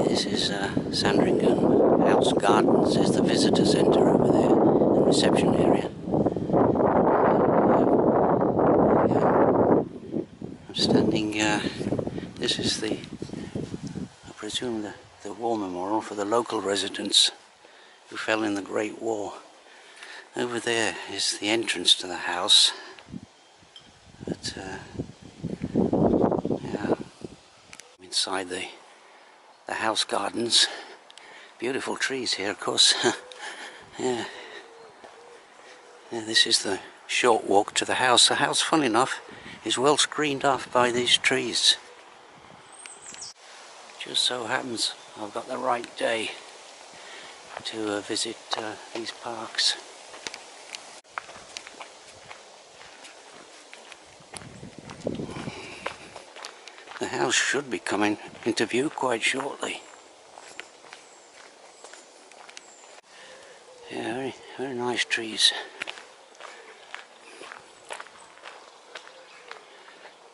This is Sandringham House Gardens. There's the visitor centre over there, the reception area. I'm standing, this is I presume the war memorial for the local residents who fell in the Great War. Over there is the entrance to the house. But, yeah, inside the house gardens. Beautiful trees here, of course. Yeah. This is the short walk to the house. The house, fun enough, is well screened off by these trees. Just so happens I've got the right day to visit these parks. The house should be coming into view quite shortly. Yeah, very, very nice trees.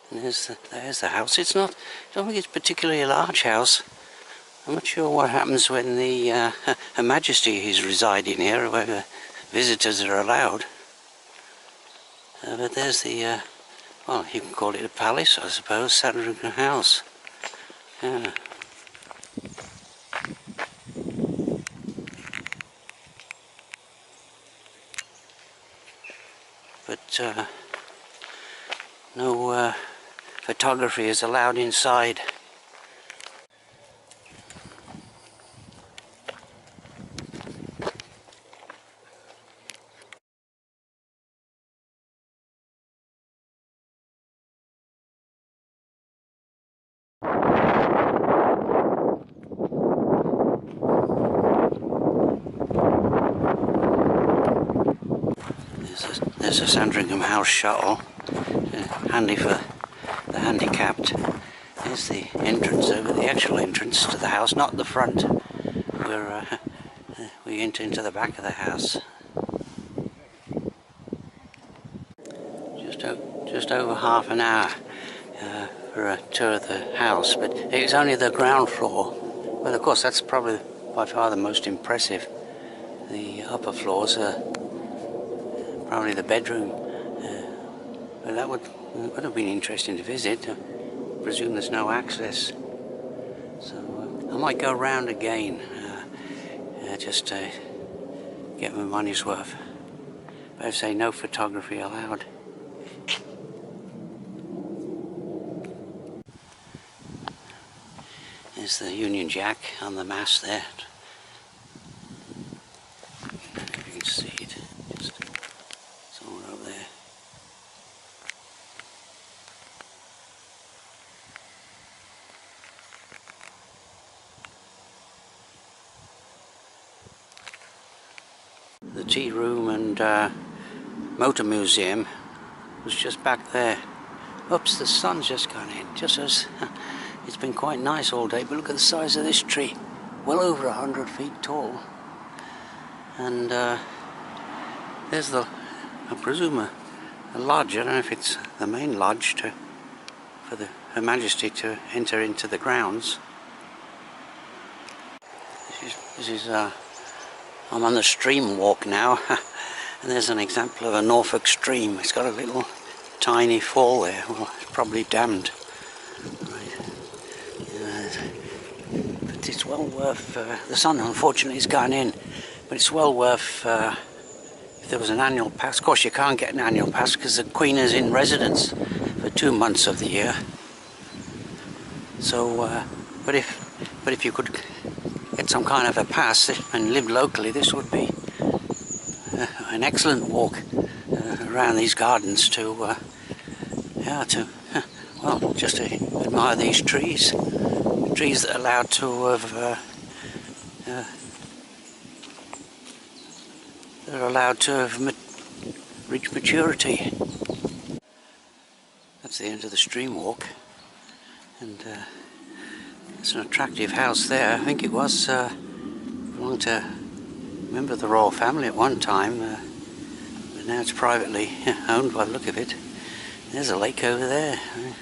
And there's the house. I don't think it's a particularly a large house. I'm not sure what happens when Her Majesty is residing here, whether visitors are allowed. But there's the well, you can call it a palace, I suppose, Sandringham House. Yeah. But no photography is allowed inside. There's a Sandringham House shuttle, handy for the handicapped. There's the entrance over, the actual entrance to the house, not the front, where we enter into the back of the house. Just over half an hour for a tour of the house, but it's only the ground floor. Well, of course, that's probably by far the most impressive. The upper floors are probably the bedroom. But that would have been interesting to visit. I presume there's no access. So I might go round again, just to get my money's worth. But I say no photography allowed. There's the Union Jack on the mast there. You can see it. Just somewhere over there. The tea room and motor museum was just back there. Oops, the sun's just gone in, just as it's been quite nice all day, but look at the size of this tree, well over 100 feet tall. And there's I presume a lodge. I don't know if it's the main lodge for Her Majesty to enter into the grounds. This is I'm on the stream walk now, and there's an example of a Norfolk stream. It's got a little tiny fall there. Well, it's probably dammed. Right. But it's well worth, the sun unfortunately has gone in, but it's well worth, if there was an annual pass. Of course you can't get an annual pass because the Queen is in residence for 2 months of the year. So, but if you could get some kind of a pass and live locally, this would be an excellent walk around these gardens to well, just to admire these trees that are allowed to have reached maturity. That's the end of the stream walk, and it's an attractive house there. I think it was belonged to a member of the royal family at one time. But but now it's privately owned by the look of it. There's a lake over there. I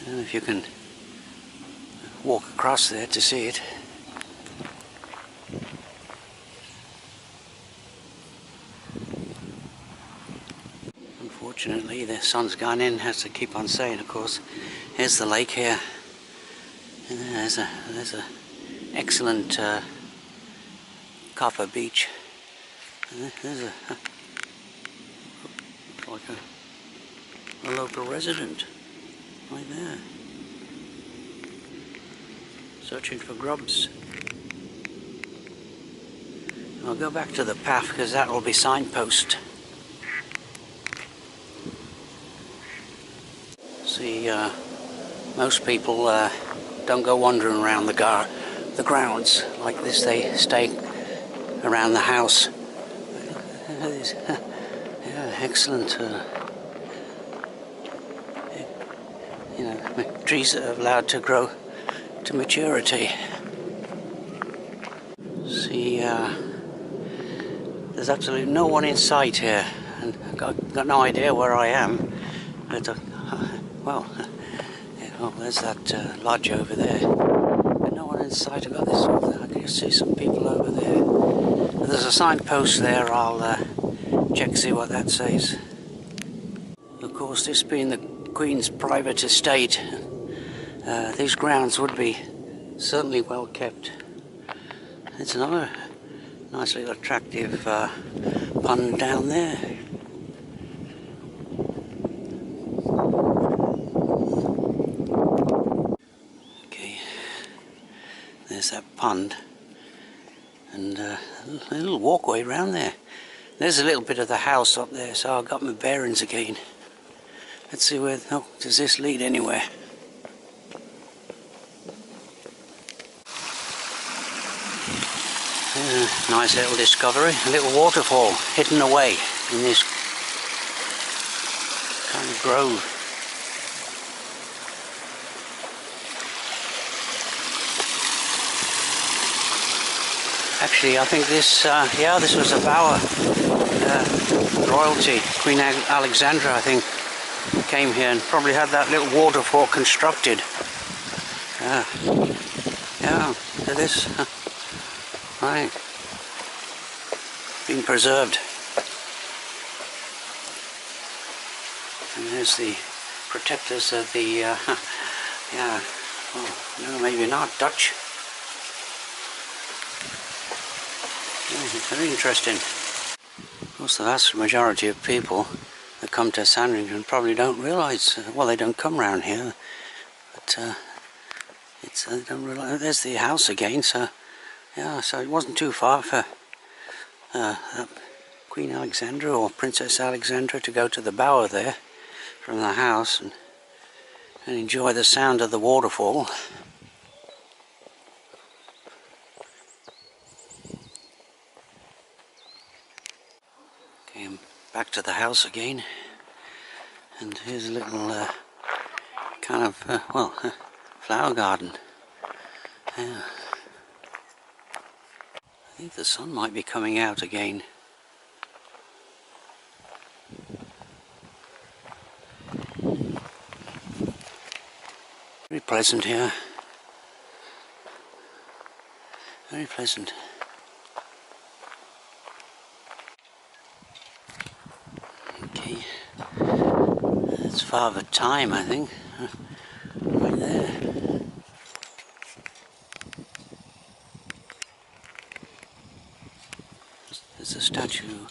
don't know if you can walk across there to see it. Unfortunately, the sun's gone in, has to keep on saying, of course. Here's the lake here. And there's a excellent copper beach. And there's like a local resident right there, searching for grubs. I'll go back to the path because that will be signpost. See, most people don't go wandering around the grounds like this. They stay around the house. Yeah, excellent. You know, trees that are allowed to grow to maturity. See, there's absolutely no one in sight here, and I've got no idea where I am. But well, there's that lodge over there. But no one in sight. I've got this. I can just see some people over there. There's a signpost there. I'll check, see what that says. Of course, this being the Queen's private estate, these grounds would be certainly well kept. It's another nice little attractive pond down there. Okay, there's that pond, and a little walkway around there. There's a little bit of the house up there, so I've got my bearings again. Let's see where, oh, does this lead anywhere? Nice little discovery, a little waterfall hidden away in this kind of grove. Actually, I think this, yeah, this was a bower. Royalty, Queen Alexandra, I think, came here and probably had that little waterfall constructed. Yeah, look at this. Right, being preserved. And there's the protectors of the, yeah, well, no, maybe not, Dutch. Yeah, very interesting. Of course, the vast majority of people that come to Sandringham probably don't realise, well, they don't come round here, but they don't realise. There's the house again, so yeah, so it wasn't too far for Queen Alexandra or Princess Alexandra to go to the bower there from the house and enjoy the sound of the waterfall. Okay, I'm back to the house again, and here's a little kind of, well, flower garden. Yeah. I think the sun might be coming out again. Very pleasant here. Very pleasant. Okay. That's Father Time, I think. Right there. There's a statue,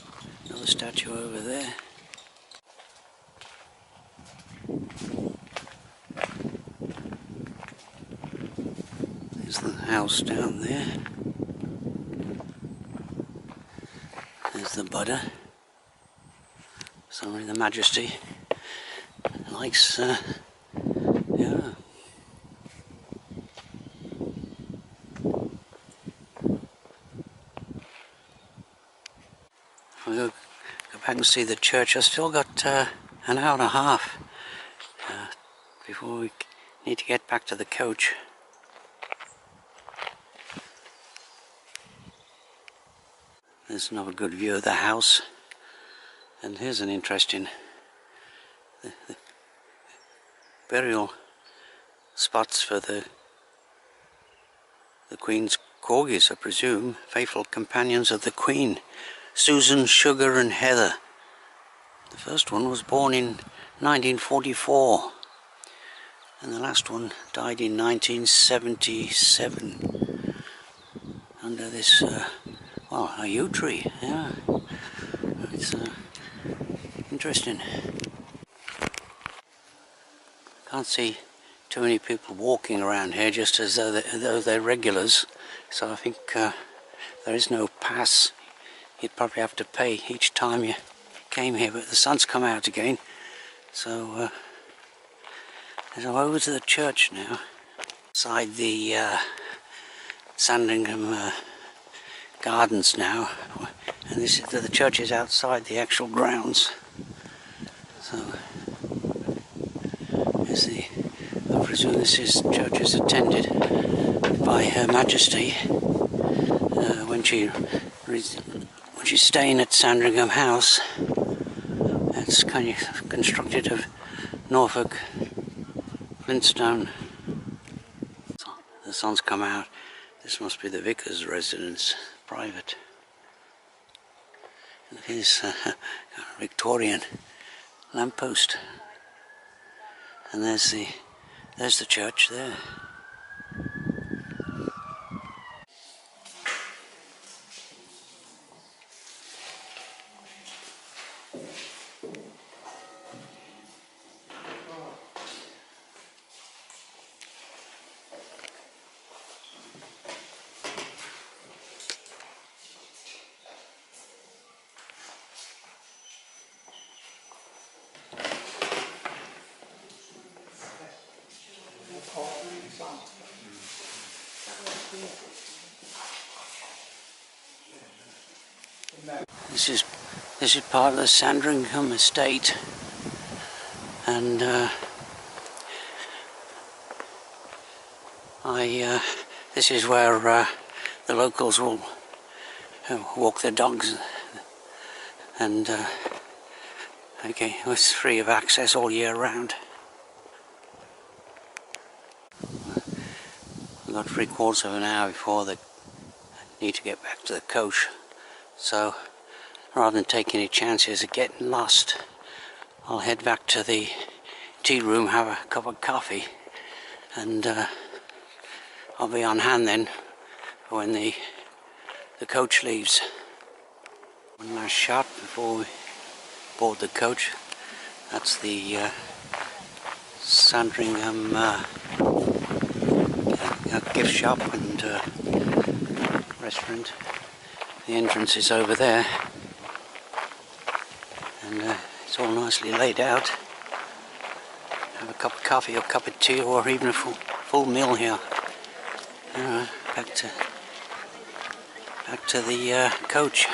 another statue over there. There's the house down there. There's the Buddha. Sorry, the Majesty likes, yeah. I'll go back and see the church. I've still got an hour and a half before we need to get back to the coach. There's another good view of the house. And here's an interesting burial spots for the Queen's corgis, I presume, faithful companions of the Queen, Susan, Sugar and Heather. The first one was born in 1944 and the last one died in 1977 under this, well, a yew tree. Yeah, it's interesting. Can't see too many people walking around here, just as though they're regulars, so I think there is no pass. You'd probably have to pay each time you came here, but the sun's come out again, so over to the church now, inside the Sandringham Gardens now, and this is the church is outside the actual grounds. So I presume this church is attended by Her Majesty when she's staying at Sandringham House. It's kind of constructed of Norfolk flintstone. The sun's come out. This must be the vicar's residence, private. Look at this Victorian lamppost. And there's the church there. This is part of the Sandringham estate, and this is where the locals will walk their dogs, and okay, it's free of access all year round. We've got 3/4 of an hour before they need to get back to the coach, so rather than take any chances of getting lost, I'll head back to the tea room, have a cup of coffee, and I'll be on hand then when the coach leaves. One last shot before we board the coach. That's the Sandringham gift shop and restaurant. The entrance is over there, and it's all nicely laid out. Have a cup of coffee or cup of tea, or even a full meal here. Back to the coach.